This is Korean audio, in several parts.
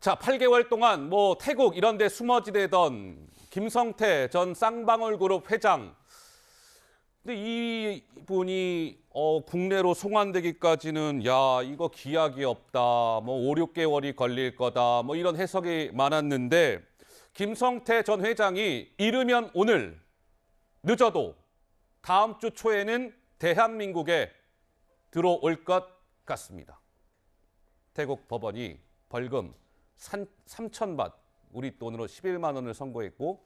자, 8개월 동안 태국 이런 데 숨어 지내던 김성태 전 쌍방울그룹 회장. 근데 이분이 국내로 송환되기까지는 이거 기약이 없다. 5, 6개월이 걸릴 거다. 이런 해석이 많았는데 김성태 전 회장이 이르면 오늘, 늦어도 다음 주 초에는 대한민국에 들어올 것 같습니다. 태국 법원이 벌금 3,000바트, 우리 돈으로 11만 원을 선고했고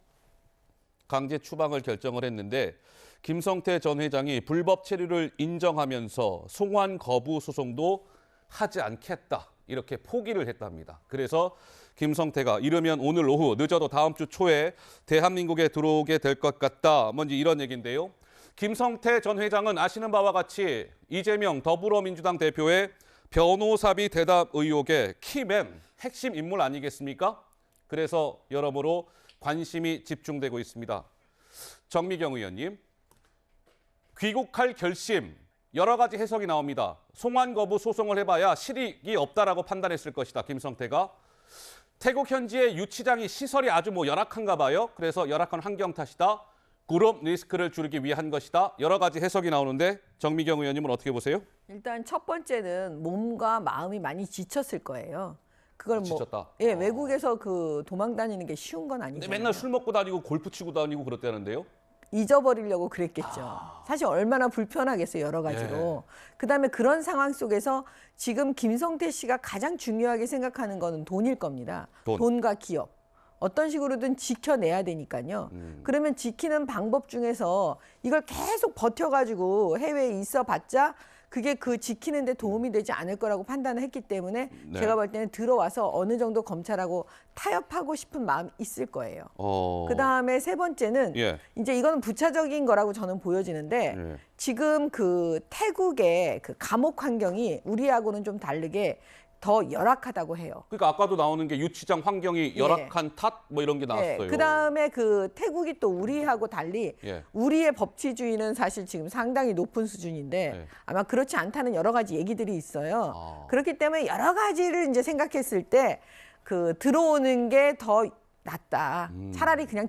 강제 추방을 결정을 했는데 김성태 전 회장이 불법 체류를 인정하면서 송환 거부 소송도 하지 않겠다, 이렇게 포기를 했답니다. 그래서 김성태가 이르면 오늘 오후, 늦어도 다음 주 초에 대한민국에 들어오게 될 것 같다. 먼저 이런 얘기인데요. 김성태 전 회장은 아시는 바와 같이 이재명 더불어민주당 대표의 변호사비 대답 의혹의 키맨, 핵심 인물 아니겠습니까? 그래서 여러모로 관심이 집중되고 있습니다. 정미경 의원님, 귀국할 결심, 여러 가지 해석이 나옵니다. 송환 거부 소송을 해봐야 실익이 없다라고 판단했을 것이다, 김성태가. 태국 현지의 유치장이 시설이 아주 열악한가 봐요. 그래서 열악한 환경 탓이다. 그룹 리스크를 줄이기 위한 것이다. 여러 가지 해석이 나오는데 정미경 의원님은 어떻게 보세요? 일단 첫 번째는 몸과 마음이 많이 지쳤을 거예요. 그걸 지쳤다. 외국에서 도망 다니는 게 쉬운 건 아니잖아요. 근데 맨날 술 먹고 다니고 골프 치고 다니고 그랬다는데요. 잊어버리려고 그랬겠죠. 사실 얼마나 불편하겠어요, 여러 가지로. 그다음에 그런 상황 속에서 지금 김성태 씨가 가장 중요하게 생각하는 거는 돈일 겁니다. 돈과 기업. 어떤 식으로든 지켜내야 되니까요. 그러면 지키는 방법 중에서 이걸 계속 버텨가지고 해외에 있어봤자 그게 지키는 데 도움이 되지 않을 거라고 판단을 했기 때문에 제가 볼 때는 들어와서 어느 정도 검찰하고 타협하고 싶은 마음이 있을 거예요. 그다음에 세 번째는 이제 이거는 부차적인 거라고 저는 보여지는데 지금 태국의 감옥 환경이 우리하고는 좀 다르게 더 열악하다고 해요. 그러니까 아까도 나오는 게 유치장 환경이 열악한 탓 이런 게 나왔어요. 그다음에 태국이 또 우리하고 달리 우리의 법치주의는 사실 지금 상당히 높은 수준인데 아마 그렇지 않다는 여러 가지 얘기들이 있어요. 그렇기 때문에 여러 가지를 이제 생각했을 때 들어오는 게 더 낫다. 차라리 그냥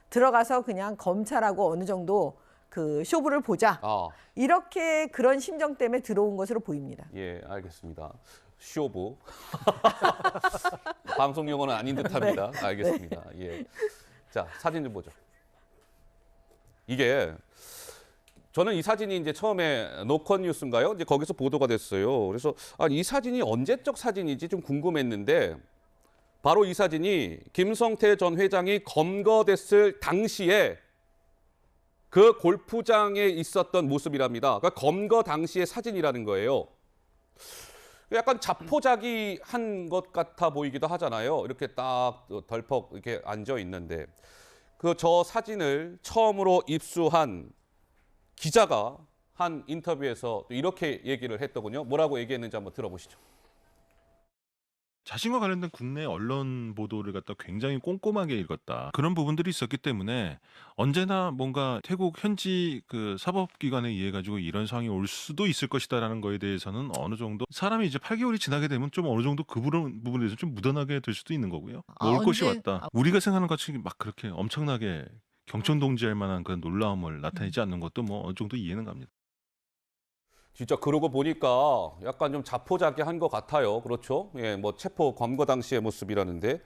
들어가서 그냥 검찰하고 어느 정도 쇼부를 보자. 이렇게 그런 심정 때문에 들어온 것으로 보입니다. 예, 알겠습니다. 쇼부. 방송 용어는 아닌 듯합니다. 알겠습니다. 예. 자, 사진 좀 보죠. 이게 저는 이 사진이 이제 처음에 노컷 뉴스인가요? 이제 거기서 보도가 됐어요. 그래서 이 사진이 언제적 사진인지 좀 궁금했는데 바로 이 사진이 김성태 전 회장이 검거됐을 당시에 그 골프장에 있었던 모습이랍니다. 그러니까 검거 당시의 사진이라는 거예요. 약간 자포자기한 것 같아 보이기도 하잖아요. 이렇게 딱 덜컥 이렇게 앉아 있는데 저 사진을 처음으로 입수한 기자가 한 인터뷰에서 이렇게 얘기를 했더군요. 뭐라고 얘기했는지 한번 들어보시죠. 자신과 관련된 국내 언론 보도를 갖다 굉장히 꼼꼼하게 읽었다. 그런 부분들이 있었기 때문에 언제나 뭔가 태국 현지 사법기관에 의해 가지고 이런 상황이 올 수도 있을 것이다라는 거에 대해서는 어느 정도 사람이 이제 8개월이 지나게 되면 좀 어느 정도 그 부분에 대해서 좀 묻어나게 될 수도 있는 거고요. 올 것이 왔다. 우리가 생각하는 것 같이 막 그렇게 엄청나게 경천동지할 만한 그런 놀라움을 나타내지 않는 것도 어느 정도 이해는 갑니다. 진짜 그러고 보니까 약간 좀 자포자기한 것 같아요. 그렇죠? 예, 체포 검거 당시의 모습이라는데